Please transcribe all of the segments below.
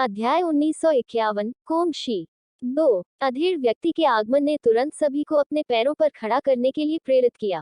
अध्याय 1951 कोंगशी 2। अधीर व्यक्ति के आगमन ने तुरंत सभी को अपने पैरों पर खड़ा करने के लिए प्रेरित किया।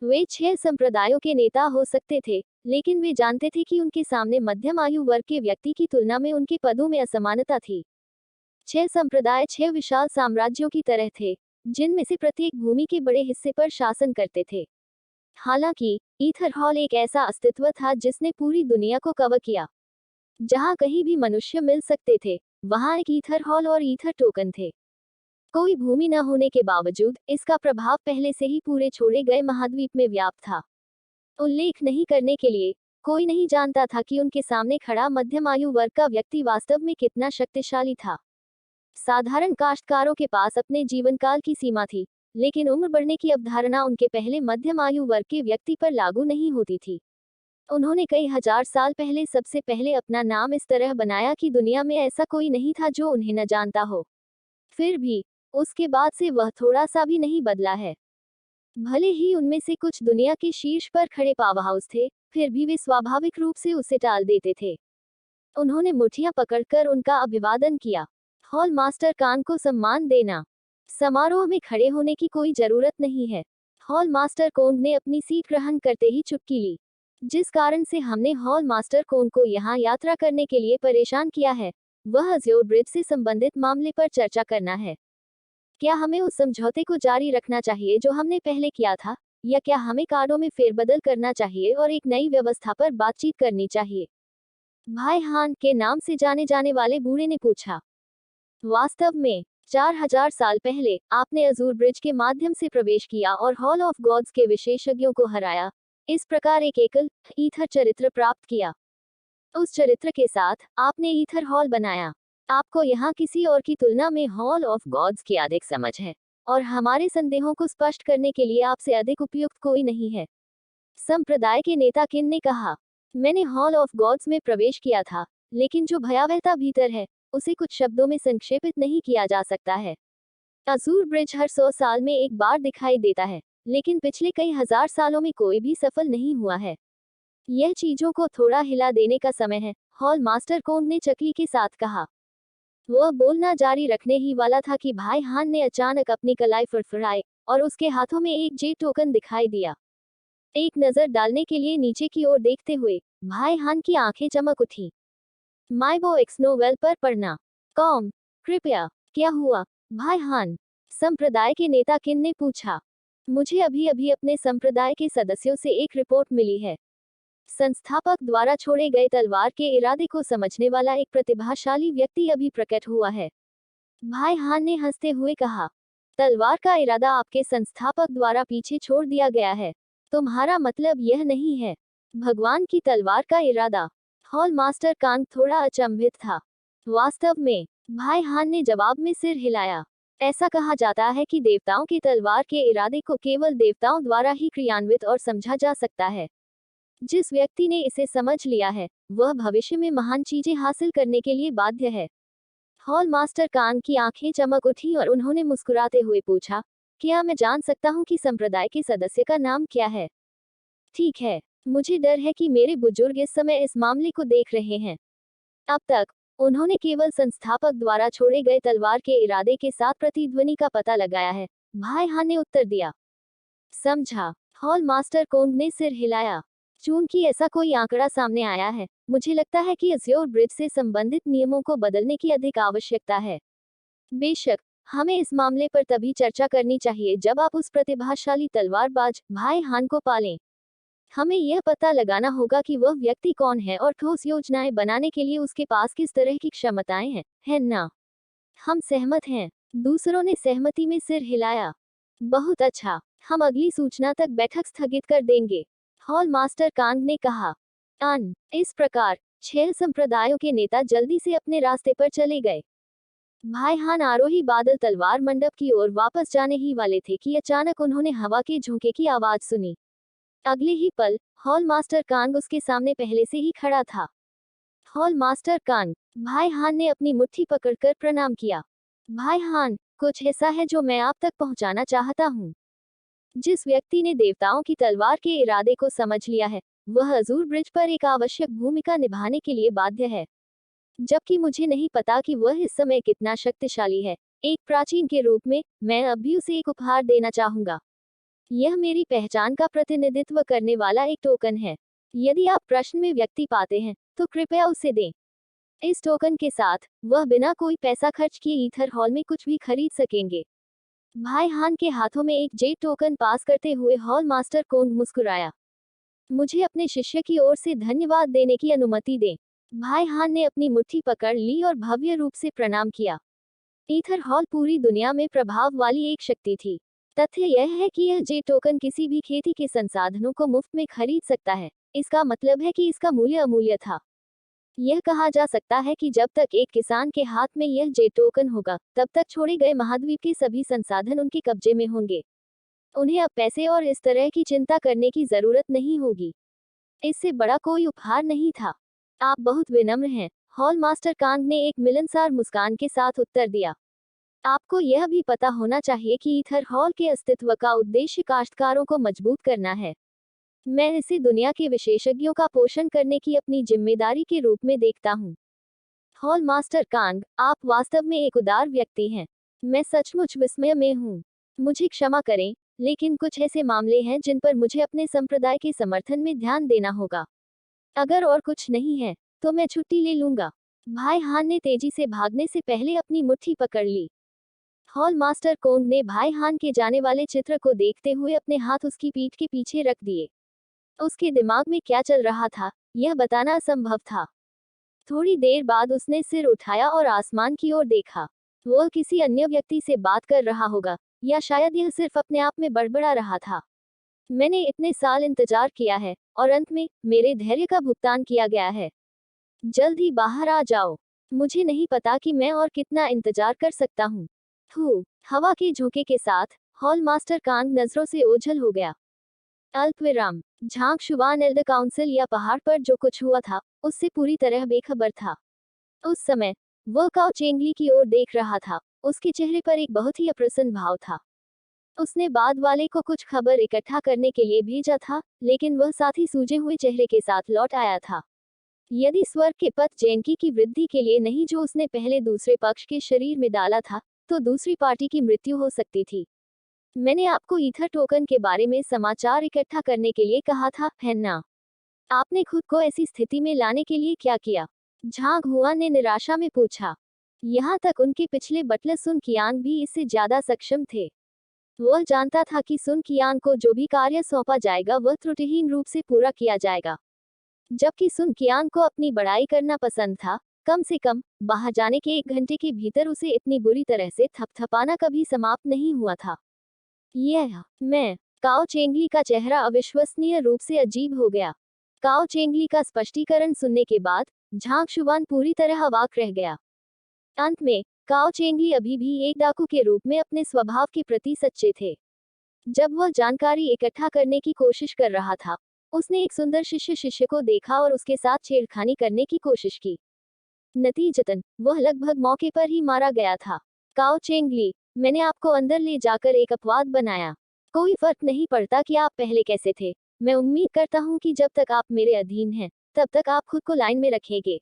वे 6 संप्रदायों के नेता हो सकते थे, लेकिन वे जानते थे कि उनके सामने मध्यम आयु वर्ग के व्यक्ति की तुलना में उनके पदों में असमानता थी। 6 संप्रदाय 6 विशाल साम्राज्यों की तरह थे, जिनमें से प्रत्येक भूमि के बड़े हिस्से पर शासन करते थे। हालांकि ईथर हॉल एक ऐसा अस्तित्व था जिसने पूरी दुनिया को कवर किया। जहां कहीं भी मनुष्य मिल सकते थे, वहां एक ईथर हॉल और ईथर टोकन थे। कोई भूमि न होने के बावजूद इसका प्रभाव पहले से ही पूरे छोड़े गए महाद्वीप में व्याप्त था। उल्लेख नहीं करने के लिए, कोई नहीं जानता था कि उनके सामने खड़ा मध्यम आयु वर्ग का व्यक्ति वास्तव में कितना शक्तिशाली था। साधारण काश्तकारों के पास अपने जीवनकाल की सीमा थी, लेकिन उम्र बढ़ने की अवधारणा उनके पहले मध्यम आयु वर्ग के व्यक्ति पर लागू नहीं होती थी। उन्होंने कई हजार साल पहले सबसे पहले अपना नाम इस तरह बनाया कि दुनिया में ऐसा कोई नहीं था जो उन्हें न जानता हो। फिर भी उसके बाद से वह थोड़ा सा भी नहीं बदला है। भले ही उनमें से कुछ दुनिया के शीर्ष पर खड़े पावरहाउस थे, फिर भी वे स्वाभाविक रूप से उसे टाल देते थे। उन्होंने मुठ्ठियां पकड़कर उनका अभिवादन किया। हॉल मास्टर कान को सम्मान देना। समारोह में खड़े होने की कोई जरूरत नहीं है। हॉल मास्टर कोंग ने अपनी सीट ग्रहण करते ही चुटकी ली। जिस कारण से हमने हॉल मास्टर कोंग को यहाँ यात्रा करने के लिए परेशान किया है, वह अज्योर ब्रिज से संबंधित मामले पर चर्चा करना है। क्या हमें उस समझौते को जारी रखना चाहिए जो हमने पहले किया था, या क्या हमें कार्डों में फेरबदल करना चाहिए और एक नई व्यवस्था पर बातचीत करनी चाहिए? भाई हान के नाम से जाने जाने वाले बूढ़े ने पूछा। वास्तव में 4000 साल पहले आपने अजूर ब्रिज के माध्यम से प्रवेश किया और हॉल ऑफ गॉड्स के विशेषज्ञों को हराया। इस प्रकार एक एकल ईथर चरित्र प्राप्त किया। उस चरित्र के साथ आपने ईथर हॉल बनाया। आपको यहाँ किसी और की तुलना में हॉल ऑफ गॉड्स की अधिक समझ है, और हमारे संदेहों को स्पष्ट करने के लिए आपसे अधिक उपयुक्त कोई नहीं है। संप्रदाय के नेता किन ने कहा। मैंने हॉल ऑफ गॉड्स में प्रवेश किया था, लेकिन जो भयावहता भीतर है, उसे कुछ शब्दों में संक्षेपित नहीं किया जा सकता है। अजूर ब्रिज हर 100 साल में एक बार दिखाई देता है, लेकिन पिछले कई हजार सालों में कोई भी सफल नहीं हुआ है। यह चीजों को थोड़ा हिला देने का समय है, हॉल मास्टर कोंग ने चकली के साथ कहा। वह बोलना जारी रखने ही वाला था कि भाई हान ने अचानक अपनी कलाई फड़फड़ाई और उसके हाथों में एक जे टोकन दिखाई दिया। एक नजर डालने के लिए नीचे की ओर देखते हुए भाई हान की आंखें चमक उठी। माइबो एक्स नोवेल पर पढ़ना। कॉम कृपया। क्या हुआ भाई हान? संप्रदाय के नेता किन ने पूछा। मुझे अभी अभी अपने संप्रदाय के सदस्यों से एक रिपोर्ट मिली है। संस्थापक द्वारा छोड़े गए तलवार के इरादे को समझने वाला एक प्रतिभाशाली व्यक्ति अभी प्रकट हुआ है। भाई हान ने हंसते हुए कहा। तलवार का इरादा आपके संस्थापक द्वारा पीछे छोड़ दिया गया है। तुम्हारा मतलब यह नहीं है। भगवान की तलवार का इरादा। हॉल मास्टर कांग थोड़ा अचंभित था। वास्तव में, भाई हान ने जवाब में सिर हिलाया। ऐसा कहा जाता है कि देवताओं की तलवार के इरादे को केवल देवताओं द्वारा ही क्रियान्वित और समझा जा सकता है। जिस व्यक्ति ने इसे समझ लिया है, वह भविष्य में महान चीजें हासिल करने के लिए बाध्य है। हॉल मास्टर कांग की आंखें चमक उठी और उन्होंने मुस्कुराते हुए पूछा, क्या मैं जान सकता हूँ कि संप्रदाय के सदस्य का नाम क्या है? ठीक है, मुझे डर है कि मेरे बुजुर्ग इस समय इस मामले को देख रहे हैं। अब तक उन्होंने केवल संस्थापक द्वारा छोड़े गए तलवार के इरादे के साथ प्रतिध्वनि का पता लगाया है, भाई हान ने उत्तर दिया। समझा। हॉल मास्टर कोंग ने सिर हिलाया। चूंकि ऐसा कोई आंकड़ा सामने आया है, मुझे लगता है कि अज्योर ब्रिज से संबंधित नियमों को बदलने की अधिक आवश्यकता है। बेशक, हमें इस मामले पर तभी चर्चा करनी चाहिए जब आप उस प्रतिभाशाली तलवारबाज भाई हान को पालें। हमें यह पता लगाना होगा कि वह व्यक्ति कौन है और ठोस योजनाएं बनाने के लिए उसके पास किस तरह की क्षमताएं हैं, है ना? हम सहमत हैं। दूसरों ने सहमति में सिर हिलाया। बहुत अच्छा, हम अगली सूचना तक बैठक स्थगित कर देंगे, हॉल मास्टर कांग ने कहा। इस प्रकार 6 संप्रदायों के नेता जल्दी से अपने रास्ते पर चले गए। भाई हान आरोही बादल तलवार मंडप की ओर वापस जाने ही वाले थे कि अचानक उन्होंने हवा के झोंके की आवाज सुनी। अगले ही पल हॉल मास्टर कांग उसके सामने पहले से ही खड़ा था। हॉल मास्टर कांग, भाई हान ने अपनी मुट्ठी पकड़कर प्रणाम किया। भाई हान, कुछ ऐसा है जो मैं आप तक पहुंचाना चाहता हूं। जिस व्यक्ति ने देवताओं की तलवार के इरादे को समझ लिया है, वह अजूर ब्रिज पर एक आवश्यक भूमिका निभाने के लिए बाध्य है। जबकि मुझे नहीं पता कि वह इस समय कितना शक्तिशाली है। एक प्राचीन के रूप में, मैं अब भी उसे एक उपहार देना चाहूंगा। यह मेरी पहचान का प्रतिनिधित्व करने वाला एक टोकन है। यदि आप प्रश्न में व्यक्ति पाते हैं, तो कृपया उसे दें। इस टोकन के साथ, वह बिना कोई पैसा खर्च किए ईथर हॉल में कुछ भी खरीद सकेंगे। भाई हान के हाथों में एक जेट टोकन पास करते हुए हॉल मास्टर कोंग मुस्कुराया। मुझे अपने शिष्य की ओर से धन्यवाद देने की अनुमति दें। भाई हान ने अपनी मुट्ठी पकड़ ली और भव्य रूप से प्रणाम किया। ईथर हॉल पूरी दुनिया में प्रभाव वाली एक शक्ति थी। तथ्य यह है कि यह जे टोकन किसी भी खेती के संसाधनों को मुफ्त में खरीद सकता है। इसका मतलब है कि इसका मूल्य अमूल्य था। यह कहा जा सकता है कि जब तक एक किसान के हाथ में यह जे टोकन होगा, तब तक छोड़े गए महाद्वीप के सभी संसाधन उनके कब्जे में होंगे। उन्हें अब पैसे और इस तरह की चिंता करने की जरूरत नहीं होगी। इससे बड़ा कोई उपहार नहीं था। आप बहुत विनम्र हैं, हॉल मास्टर कांग ने एक मिलनसार मुस्कान के साथ उत्तर दिया। आपको यह भी पता होना चाहिए कि ईथर हॉल के अस्तित्व का उद्देश्य काश्तकारों को मजबूत करना है। मैं इसे दुनिया के विशेषज्ञों का पोषण करने की अपनी जिम्मेदारी के रूप में देखता हूँ। हॉल मास्टर कांग, आप वास्तव में एक उदार व्यक्ति हैं। मैं सचमुच विस्मय में हूँ। मुझे क्षमा करें, लेकिन कुछ ऐसे मामले हैं जिन पर मुझे अपने संप्रदाय के समर्थन में ध्यान देना होगा। अगर और कुछ नहीं है, तो मैं छुट्टी ले लूंगा। भाई हान ने तेजी से भागने से पहले अपनी मुट्ठी पकड़ ली। हॉल मास्टर कोंग ने भाई हान के जाने वाले चित्र को देखते हुए अपने हाथ उसकी पीठ के पीछे रख दिए। उसके दिमाग में क्या चल रहा था, यह बताना असंभव था। थोड़ी देर बाद उसने सिर उठाया और आसमान की ओर देखा। वह किसी अन्य व्यक्ति से बात कर रहा होगा, या शायद यह सिर्फ अपने आप में बड़बड़ा रहा था। मैंने इतने साल इंतजार किया है, और अंत में, मेरे धैर्य का भुगतान किया गया है। जल्द ही बाहर आ जाओ। मुझे नहीं पता कि मैं और कितना इंतजार कर सकता हूँ। हवा के झोंके के साथ, हॉल मास्टर कांग नजरों से ओझल हो गया। अल्पविराम। झांग शुबान एल्ड काउंसिल या पहाड़ पर जो कुछ हुआ था, उससे पूरी तरह बेखबर था। उस समय, वह काओ चेंगली की ओर देख रहा था। उसके चेहरे पर एक बहुत ही अप्रसन्न भाव था। उसने बाद वाले को कुछ खबर इकट्ठा करने के लिए भेजा था, लेकिन वह साथ ही सूजे हुए चेहरे के साथ लौट आया था। यदि स्वर्ग के पथ जैनकी की वृद्धि के लिए नहीं जो उसने पहले दूसरे पक्ष के शरीर में डाला था, तो दूसरी पार्टी की मृत्यु हो सकती थी। मैंने आपको ईथर टोकन के बारे में समाचार इकट्ठा करने के लिए कहा था, है ना? आपने खुद को ऐसी स्थिति में लाने के लिए क्या किया? झांग हुआ ने निराशा में पूछा। यहाँ तक उनके पिछले बटलर सुन कियांग भी इससे ज्यादा सक्षम थे। वह जानता था कि सुन कियांग को जो भी कार्य सौंपा जाएगा वह त्रुटिहीन रूप से पूरा किया जाएगा। जबकि सुन कियांग को अपनी बड़ाई करना पसंद था, कम से कम, बाहर जाने के 1 घंटे के भीतर उसे इतनी बुरी तरह से थपथपाना कभी समाप्त नहीं हुआ था। मैं काओ चेंगली का चेहरा अविश्वसनीय रूप से अजीब हो गया। काओ चेंगली का स्पष्टीकरण सुनने के बाद, झांग शुबान पूरी तरह अवाक रह गया। अंत में, काओ चेंगली अभी भी एक डाकू के रूप में अपने स्वभाव के प्रति सच्चे थे। जब वह जानकारी इकट्ठा करने की कोशिश कर रहा था, उसने एक सुंदर शिष्य को देखा और उसके साथ छेड़खानी करने की कोशिश की। नतीजतन, वह लगभग मौके पर ही मारा गया था। काओ चेंगली, मैंने आपको अंदर ले जाकर एक अपवाद बनाया। कोई फर्क नहीं पड़ता कि आप पहले कैसे थे। मैं उम्मीद करता हूँ कि जब तक आप मेरे अधीन हैं, तब तक आप खुद को लाइन में रखेंगे।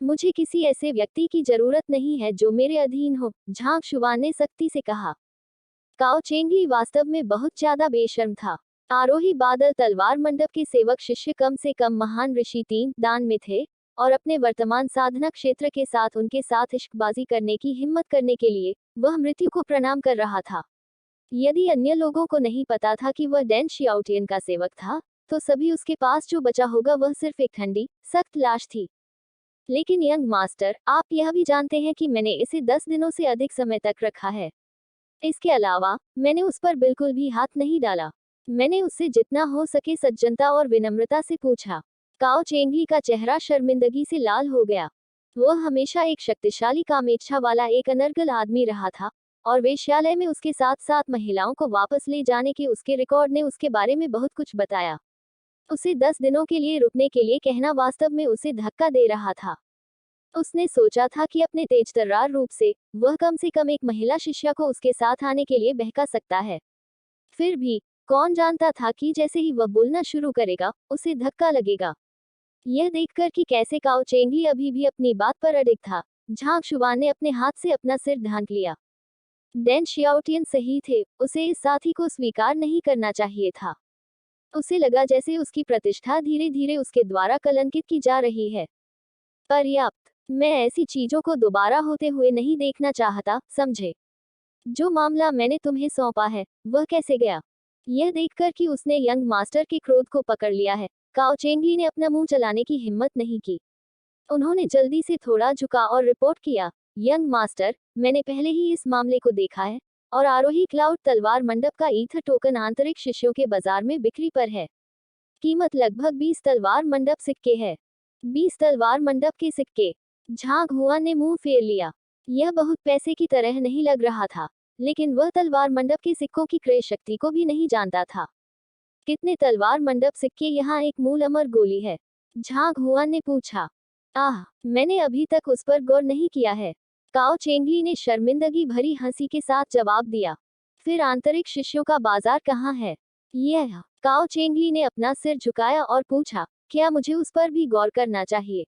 मुझे किसी ऐसे व्यक्ति की जरूरत नहीं है जो मेरे अधीन हो, झांग शुबान ने सख्ती से कहा। काओ चेंगली वास्तव में बहुत ज्यादा बेशर्म था। आरोही बादल तलवार मंडप के सेवक शिष्य कम से कम महान ऋषि 3 दान में थे, और अपने वर्तमान साधना क्षेत्र के साथ उनके साथ इश्कबाजी करने की हिम्मत करने के लिए, वह मृत्यु को प्रणाम कर रहा था। यदि अन्य लोगों को नहीं पता था कि वह डैन शियाओटियन का सेवक था, तो सभी उसके पास जो बचा होगा वह सिर्फ एक ठंडी, सख्त लाश थी। लेकिन यंग मास्टर, आप यह भी जानते हैं कि मैंने इसे 10 दिनों से अधिक समय तक रखा है। इसके अलावा, मैंने उस पर बिल्कुल भी हाथ नहीं डाला। मैंने उससे जितना हो सके सज्जनता और विनम्रता से पूछा। काओ चेंगली का चेहरा शर्मिंदगी से लाल हो गया। वह हमेशा एक शक्तिशाली कामेच्छा वाला एक अनर्गल आदमी रहा था, और वेश्यालय में उसके साथ साथ महिलाओं को वापस ले जाने के उसके रिकॉर्ड ने उसके बारे में बहुत कुछ बताया। उसे 10 दिनों के लिए रुकने के लिए कहना वास्तव में उसे धक्का दे रहा था। उसने सोचा था कि अपने तेजतर्रार रूप से, वह कम से कम एक महिला शिष्या को उसके साथ आने के लिए बहका सकता है। फिर भी, कौन जानता था कि जैसे ही वह बोलना शुरू करेगा, उसे धक्का लगेगा। यह देखकर कि कैसे काओ चेंगली अभी भी अपनी बात पर अडिग था, झांग शुआन ने अपने हाथ से अपना सिर ढांक लिया। डेन शियाओटियन सही थे, उसे इस साथी को स्वीकार नहीं करना चाहिए था। उसे लगा जैसे उसकी प्रतिष्ठा धीरे धीरे उसके द्वारा कलंकित की जा रही है। पर्याप्त, मैं ऐसी चीजों को दोबारा होते हुए नहीं देखना चाहता, समझे? जो मामला मैंने तुम्हें सौंपा है, वह कैसे गया? यह देखकर कि उसने यंग मास्टर के क्रोध को पकड़ लिया है, काओ चेंगली ने अपना मुंह चलाने की हिम्मत नहीं की। उन्होंने जल्दी से थोड़ा झुका और रिपोर्ट किया, यंग मास्टर, मैंने पहले ही इस मामले को देखा है, और आरोही क्लाउड तलवार मंडप का ईथर टोकन आंतरिक शिष्यों के बाजार में बिक्री पर है। कीमत लगभग 20 तलवार मंडप सिक्के है। 20 तलवार मंडप के सिक्के। झांग हुआ ने मुंह फेर लिया। यह बहुत पैसे की तरह नहीं लग रहा था, लेकिन वह तलवार मंडप के सिक्कों की क्रय शक्ति को भी नहीं जानता था। कितने तलवार मंडप सिक्के? यहाँ एक मूल अमर गोली है, झांग हुआ ने पूछा। आह, मैंने अभी तक उस पर गौर नहीं किया है, काओ चेंगली ने शर्मिंदगी भरी हंसी के साथ जवाब दिया। फिर आंतरिक शिष्यों का बाजार कहाँ है? यह, काओ चेंगली ने अपना सिर झुकाया और पूछा, क्या मुझे उस पर भी गौर करना चाहिए?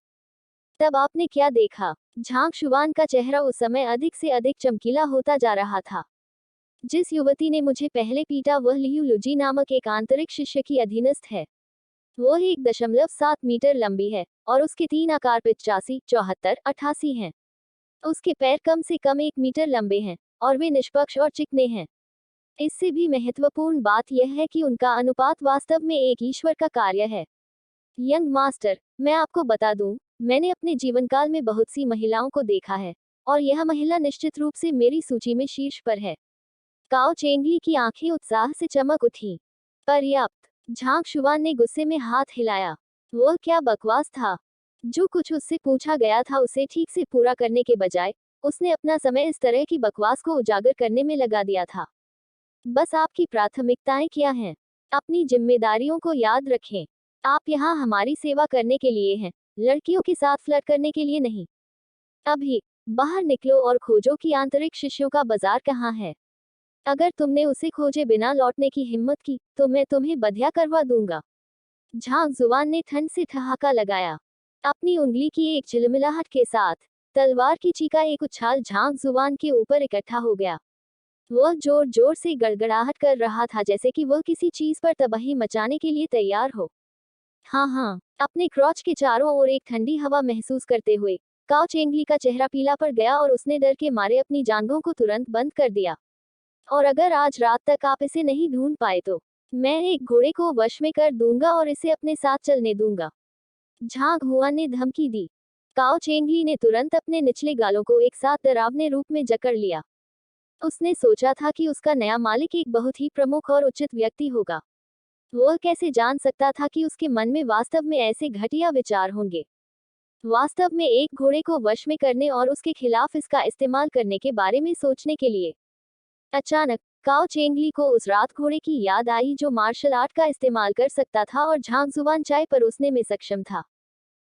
तब आपने क्या देखा? झांग शुआन का चेहरा उस समय अधिक से अधिक चमकीला होता जा रहा था। जिस युवती ने मुझे पहले पीटा वह लियू लुजी नामक एक आंतरिक शिष्य की अधीनस्थ है। वह 1.7 मीटर लंबी है, और उसके 3 आकार 85, 74, 88 हैं। उसके पैर कम से कम 1 मीटर लंबे हैं, और वे निष्पक्ष और चिकने हैं। इससे भी महत्वपूर्ण बात यह है कि उनका अनुपात वास्तव में एक ईश्वर का कार्य है। यंग मास्टर, मैं आपको बता दूं, मैंने अपने जीवनकाल में बहुत सी महिलाओं को देखा है, और यह महिला निश्चित रूप से मेरी सूची में शीर्ष पर है। काओ चेंगली की आंखें उत्साह से चमक उठी। पर्याप्त, झांग शुआन ने गुस्से में हाथ हिलाया। वह क्या बकवास था? जो कुछ उससे पूछा गया था उसे ठीक से पूरा करने के बजाय उसने अपना समय इस तरह की बकवास को उजागर करने में लगा दिया था। बस आपकी प्राथमिकताएं क्या हैं? अपनी जिम्मेदारियों को याद रखें। आप यहाँ हमारी सेवा करने के लिए हैं, लड़कियों के साथ फ्लर्ट करने के लिए नहीं। अभी बाहर निकलो और खोजो कि आंतरिक शिष्यों का बाजार कहाँ है। अगर तुमने उसे खोजे बिना लौटने की हिम्मत की, तो मैं तुम्हें बधिया करवा दूंगा। झांग जुबान ने ठंड से ठहाका लगाया। अपनी उंगली की एक झिलमिलाहट के साथ तलवार की चीका एक उछाल झांग जुबान के ऊपर इकट्ठा हो गया। वह जोर जोर से गड़गड़ाहट कर रहा था, जैसे कि वह किसी चीज पर तबाही मचाने के लिए तैयार हो। हाँ हाँ, अपने क्रॉच के चारों ओर एक ठंडी हवा महसूस करते हुए काओ चेंगली का चेहरा पीला पड़ गया और उसने डर के मारे अपनी जांघों को तुरंत बंद कर दिया। और अगर आज रात तक आप इसे नहीं ढूंढ पाए तो मैं एक घोड़े को वश में कर दूंगा और इसे अपने साथ चलने दूंगा, झांग हुआ ने धमकी दी। काओ चेंगली ने तुरंत अपने निचले गालों को एक साथ डरावने रूप में जकड़ लिया। उसने सोचा था कि उसका नया मालिक एक बहुत ही प्रमुख और उचित व्यक्ति होगा। वह कैसे जान सकता था कि उसके मन में वास्तव में ऐसे घटिया विचार होंगे? वास्तव में एक घोड़े को वश में करने और उसके खिलाफ इसका इस्तेमाल करने के बारे में सोचने के लिए। अचानक काओ चेंगली को उस रात घोड़े की याद आई जो मार्शल आर्ट का इस्तेमाल कर सकता था और झांग जुबान चाय परोसने में सक्षम था।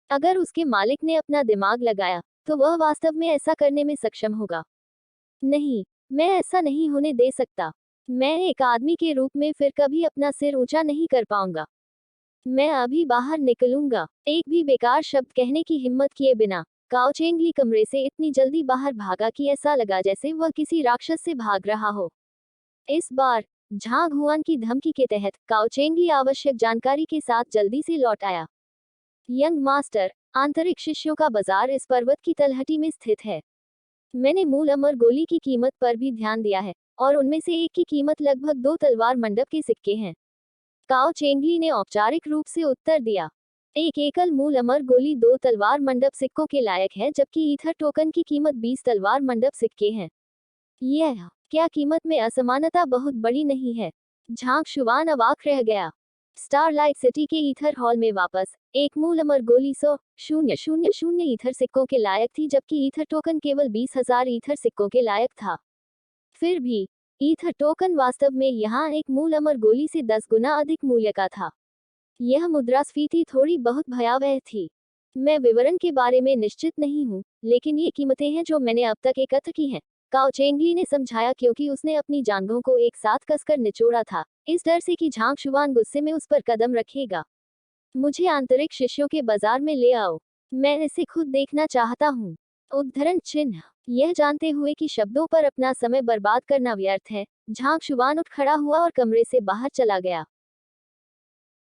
अगर उसके मालिक ने अपना दिमाग लगाया, तो वह वास्तव में ऐसा करने में सक्षम होगा। नहीं, मैं ऐसा नहीं होने दे सकता। मैं एक आदमी के रूप में फिर कभी अपना सिर ऊंचा नहीं कर पाऊंगा। मैं अभी बाहर निकलूंगा। एक भी बेकार शब्द कहने की हिम्मत किए बिना काओ चेंगली कमरे से इतनी जल्दी बाहर भागा कि ऐसा लगा जैसे वह किसी राक्षस से भाग रहा हो। इस बार झांग हुआन की धमकी के तहत काओ चेंगली आवश्यक जानकारी के साथ जल्दी से लौट आया। यंग मास्टर, आंतरिक शिष्यों का बाजार इस पर्वत की तलहटी में स्थित है। मैंने मूल अमर गोली की कीमत पर भी ध्यान दिया है, और उनमें से एक की कीमत लगभग 2 तलवार मंडप के सिक्के हैं। काओ चेंगली ने औपचारिक रूप से उत्तर दिया। एक एकल मूल अमर गोली 2 तलवार मंडप सिक्कों के लायक है, जबकि ईथर टोकन की कीमत 20 तलवार मंडप सिक्के हैं। यह, क्या कीमत में असमानता बहुत बड़ी नहीं है? झांग शुआन अवाक रह गया। स्टारलाइट सिटी के ईथर हॉल में वापस एक मूल अमर गोली 100,000 ईथर सिक्कों के लायक थी, जबकि ईथर टोकन केवल 20,000 ईथर सिक्कों के लायक था। फिर भी ईथर टोकन वास्तव में यहाँ एक मूल अमर गोली से 10 गुना अधिक मूल्य का था। यह मुद्रास्फीति थोड़ी बहुत भयावह थी। मैं विवरण के बारे में निश्चित नहीं हूँ, लेकिन ये कीमतें हैं जो मैंने अब तक एकत्र की हैं, काओ चेंगली ने समझाया, क्योंकि उसने अपनी जांघों को एक साथ कसकर निचोड़ा था, इस डर से कि झांग शुआन गुस्से में उस पर कदम रखेगा। मुझे आंतरिक शिष्यों के बाजार में ले आओ, मैं इसे खुद देखना चाहता हूँ। उद्धरण चिन्ह। यह जानते हुए कि शब्दों पर अपना समय बर्बाद करना व्यर्थ है, झांग शुबान उठ खड़ा हुआ और कमरे से बाहर चला गया।